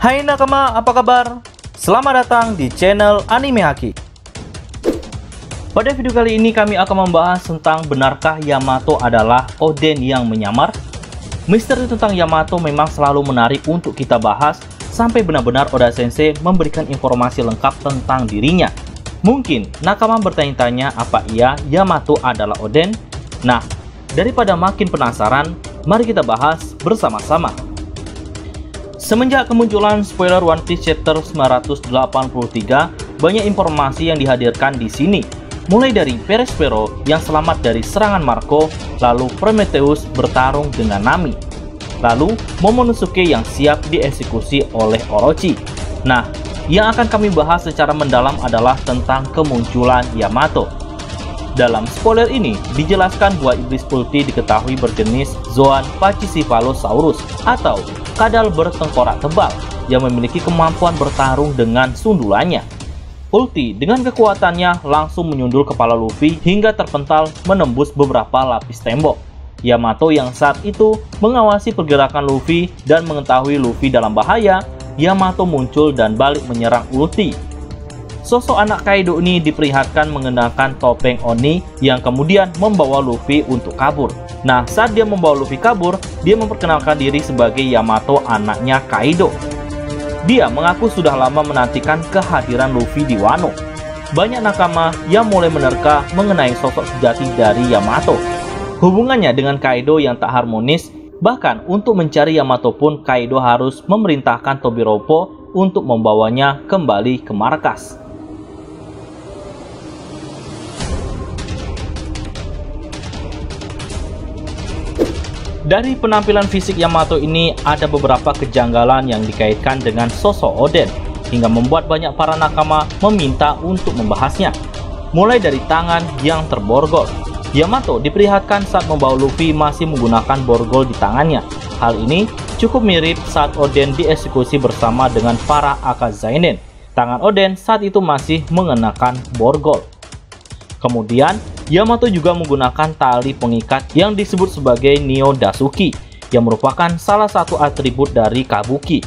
Hai nakama, apa kabar? Selamat datang di channel Anime Haki. Pada video kali ini kami akan membahas tentang benarkah Yamato adalah Oden yang menyamar? Misteri tentang Yamato memang selalu menarik untuk kita bahas sampai benar-benar Oda Sensei memberikan informasi lengkap tentang dirinya. Mungkin nakama bertanya-tanya apa iya Yamato adalah Oden? Nah, daripada makin penasaran, mari kita bahas bersama-sama. Semenjak kemunculan spoiler One Piece chapter 983, banyak informasi yang dihadirkan di sini. Mulai dari Perespero yang selamat dari serangan Marco, lalu Prometheus bertarung dengan Nami, lalu Momonosuke yang siap dieksekusi oleh Orochi. Nah, yang akan kami bahas secara mendalam adalah tentang kemunculan Yamato. Dalam spoiler ini, dijelaskan bahwa iblis ulti diketahui berjenis Zoan Pachycephalosaurus atau kadal bertengkorak tebal yang memiliki kemampuan bertarung dengan sundulannya. Ulti dengan kekuatannya langsung menyundul kepala Luffy hingga terpental menembus beberapa lapis tembok. Yamato yang saat itu mengawasi pergerakan Luffy dan mengetahui Luffy dalam bahaya, Yamato muncul dan balik menyerang Ulti. Sosok anak Kaido ini diperlihatkan mengenakan topeng Oni yang kemudian membawa Luffy untuk kabur. Nah, saat dia membawa Luffy kabur, dia memperkenalkan diri sebagai Yamato, anaknya Kaido. Dia mengaku sudah lama menantikan kehadiran Luffy di Wano. Banyak nakama yang mulai menerka mengenai sosok sejati dari Yamato. Hubungannya dengan Kaido yang tak harmonis, bahkan untuk mencari Yamato pun Kaido harus memerintahkan Tobiropo untuk membawanya kembali ke markas. Dari penampilan fisik Yamato ini ada beberapa kejanggalan yang dikaitkan dengan sosok Oden, hingga membuat banyak para nakama meminta untuk membahasnya. Mulai dari tangan yang terborgol. Yamato diperlihatkan saat membawa Luffy masih menggunakan borgol di tangannya. Hal ini cukup mirip saat Oden dieksekusi bersama dengan para Akazainen. Tangan Oden saat itu masih mengenakan borgol. Kemudian, Yamato juga menggunakan tali pengikat yang disebut sebagai Nio Dasuki, yang merupakan salah satu atribut dari Kabuki.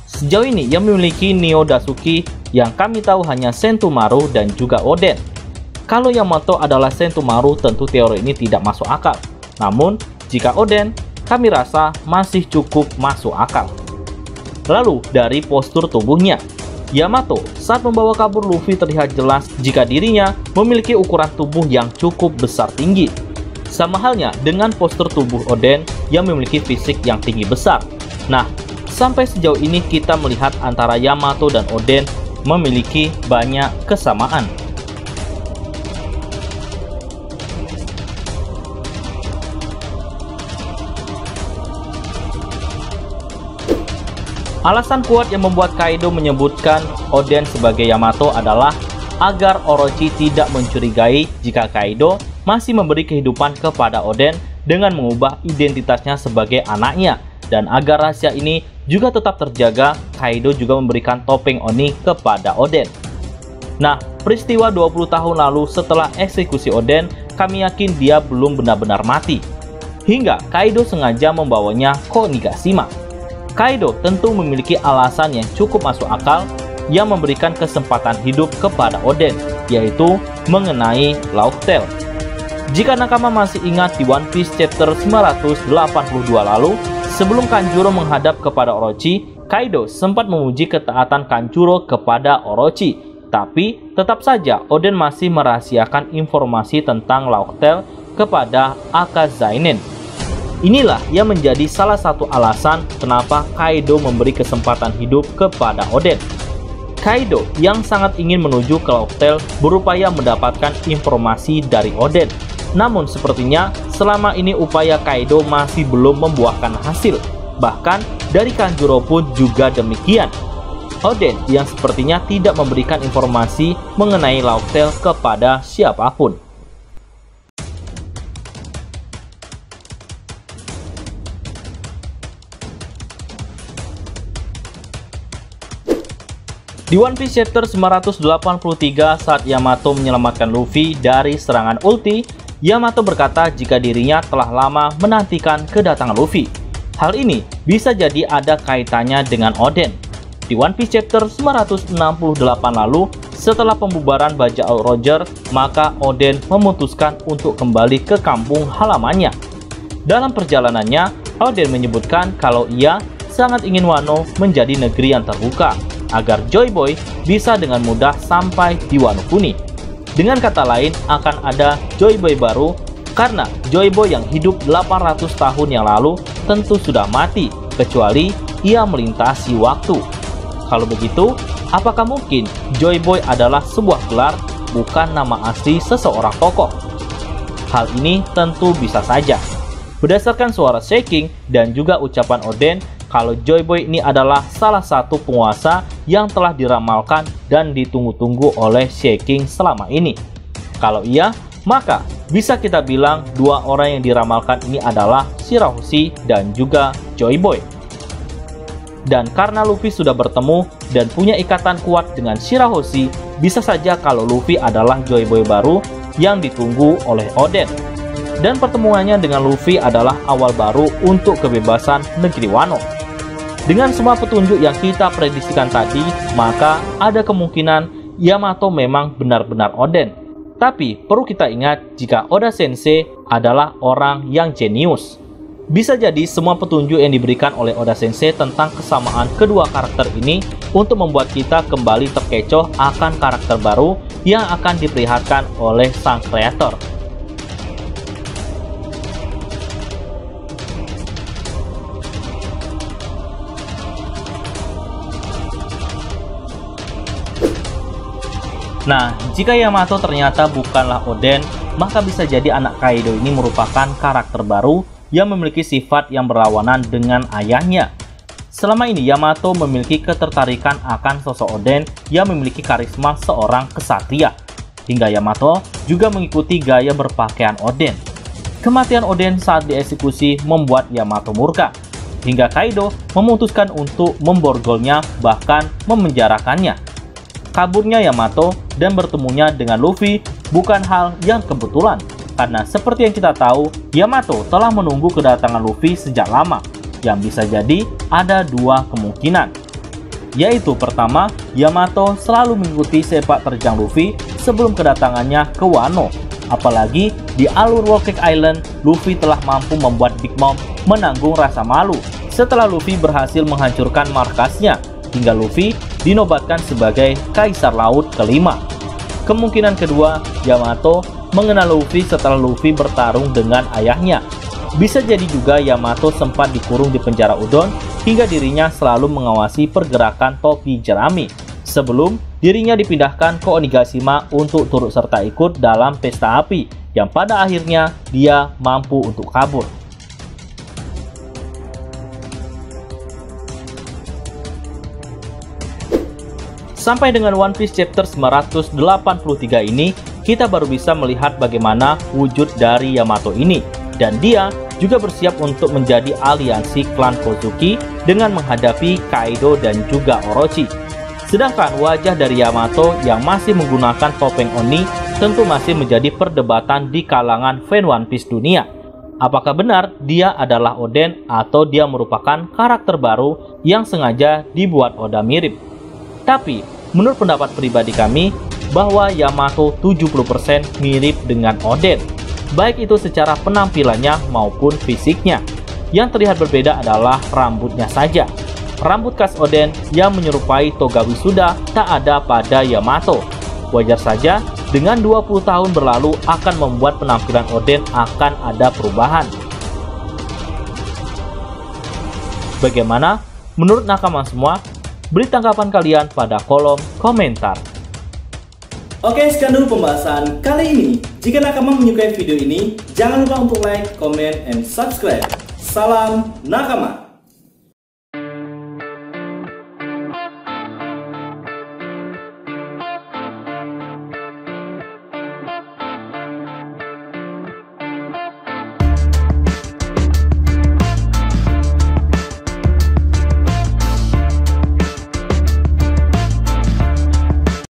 Sejauh ini yang memiliki Nio Dasuki yang kami tahu hanya Sentomaru dan juga Oden. Kalau Yamato adalah Sentomaru, tentu teori ini tidak masuk akal. Namun, jika Oden, kami rasa masih cukup masuk akal. Lalu, dari postur tubuhnya, Yamato saat membawa kabur Luffy terlihat jelas jika dirinya memiliki ukuran tubuh yang cukup besar tinggi. Sama halnya dengan postur tubuh Oden yang memiliki fisik yang tinggi besar. Nah, sampai sejauh ini kita melihat antara Yamato dan Oden memiliki banyak kesamaan. Alasan kuat yang membuat Kaido menyebutkan Oden sebagai Yamato adalah agar Orochi tidak mencurigai jika Kaido masih memberi kehidupan kepada Oden dengan mengubah identitasnya sebagai anaknya. Dan agar rahasia ini juga tetap terjaga, Kaido juga memberikan topeng Oni kepada Oden. Nah, peristiwa 20 tahun lalu setelah eksekusi Oden, kami yakin dia belum benar-benar mati. Hingga Kaido sengaja membawanya ke Onigashima. Kaido tentu memiliki alasan yang cukup masuk akal yang memberikan kesempatan hidup kepada Oden, yaitu mengenai Laugh Tale. Jika nakama masih ingat di One Piece chapter 982 lalu, sebelum Kanjuro menghadap kepada Orochi, Kaido sempat memuji ketaatan Kanjuro kepada Orochi. Tapi tetap saja Oden masih merahasiakan informasi tentang Laugh Tale kepada Akazainen. Inilah yang menjadi salah satu alasan kenapa Kaido memberi kesempatan hidup kepada Oden. Kaido yang sangat ingin menuju ke Laugh Tale berupaya mendapatkan informasi dari Oden. Namun sepertinya selama ini upaya Kaido masih belum membuahkan hasil. Bahkan dari Kanjuro pun juga demikian. Oden yang sepertinya tidak memberikan informasi mengenai Laugh Tale kepada siapapun. Di One Piece chapter 983 saat Yamato menyelamatkan Luffy dari serangan ulti, Yamato berkata jika dirinya telah lama menantikan kedatangan Luffy. Hal ini bisa jadi ada kaitannya dengan Oden. Di One Piece chapter 968 lalu, setelah pembubaran bajak laut Roger, maka Oden memutuskan untuk kembali ke kampung halamannya. Dalam perjalanannya, Oden menyebutkan kalau ia sangat ingin Wano menjadi negeri yang terbuka, agar Joy Boy bisa dengan mudah sampai di Wano Kuni. Dengan kata lain, akan ada Joy Boy baru, karena Joy Boy yang hidup 800 tahun yang lalu tentu sudah mati, kecuali ia melintasi waktu. Kalau begitu, apakah mungkin Joy Boy adalah sebuah gelar, bukan nama asli seseorang tokoh? Hal ini tentu bisa saja. Berdasarkan suara shaking dan juga ucapan Oden, kalau Joy Boy ini adalah salah satu penguasa yang telah diramalkan dan ditunggu-tunggu oleh shaking selama ini. Kalau iya, maka bisa kita bilang dua orang yang diramalkan ini adalah Shirahoshi dan juga Joy Boy. Dan karena Luffy sudah bertemu dan punya ikatan kuat dengan Shirahoshi, bisa saja kalau Luffy adalah Joy Boy baru yang ditunggu oleh Oden. Dan pertemuannya dengan Luffy adalah awal baru untuk kebebasan negeri Wano. Dengan semua petunjuk yang kita prediksikan tadi, maka ada kemungkinan Yamato memang benar-benar Oden. Tapi perlu kita ingat jika Oda Sensei adalah orang yang jenius. Bisa jadi semua petunjuk yang diberikan oleh Oda Sensei tentang kesamaan kedua karakter ini untuk membuat kita kembali terkecoh akan karakter baru yang akan diperlihatkan oleh sang kreator. Nah, jika Yamato ternyata bukanlah Oden, maka bisa jadi anak Kaido ini merupakan karakter baru yang memiliki sifat yang berlawanan dengan ayahnya. Selama ini Yamato memiliki ketertarikan akan sosok Oden yang memiliki karisma seorang kesatria, hingga Yamato juga mengikuti gaya berpakaian Oden. Kematian Oden saat dieksekusi membuat Yamato murka, hingga Kaido memutuskan untuk memborgolnya, bahkan memenjarakannya. Kaburnya Yamato dan bertemunya dengan Luffy bukan hal yang kebetulan, karena seperti yang kita tahu, Yamato telah menunggu kedatangan Luffy sejak lama, yang bisa jadi ada dua kemungkinan. Yaitu pertama, Yamato selalu mengikuti sepak terjang Luffy sebelum kedatangannya ke Wano. Apalagi di alur Whole Cake Island, Luffy telah mampu membuat Big Mom menanggung rasa malu setelah Luffy berhasil menghancurkan markasnya, hingga Luffy dinobatkan sebagai Kaisar Laut kelima. Kemungkinan kedua, Yamato mengenal Luffy setelah Luffy bertarung dengan ayahnya. Bisa jadi juga Yamato sempat dikurung di penjara Udon hingga dirinya selalu mengawasi pergerakan topi jerami sebelum dirinya dipindahkan ke Onigashima untuk turut serta ikut dalam pesta api yang pada akhirnya dia mampu untuk kabur. Sampai dengan One Piece chapter 983 ini, kita baru bisa melihat bagaimana wujud dari Yamato ini, dan dia juga bersiap untuk menjadi aliansi klan Kozuki dengan menghadapi Kaido dan juga Orochi. Sedangkan wajah dari Yamato yang masih menggunakan topeng Oni tentu masih menjadi perdebatan di kalangan fan One Piece dunia. Apakah benar dia adalah Oden atau dia merupakan karakter baru yang sengaja dibuat Oda mirip? Tapi menurut pendapat pribadi kami, bahwa Yamato 70% mirip dengan Oden, baik itu secara penampilannya maupun fisiknya. Yang terlihat berbeda adalah rambutnya saja. Rambut khas Oden yang menyerupai toga wisuda tak ada pada Yamato. Wajar saja, dengan 20 tahun berlalu akan membuat penampilan Oden akan ada perubahan. Bagaimana menurut nakama semua? Beri tanggapan kalian pada kolom komentar. Oke, sekian dulu pembahasan kali ini. Jika nakama menyukai video ini, jangan lupa untuk like, comment, and subscribe. Salam nakama.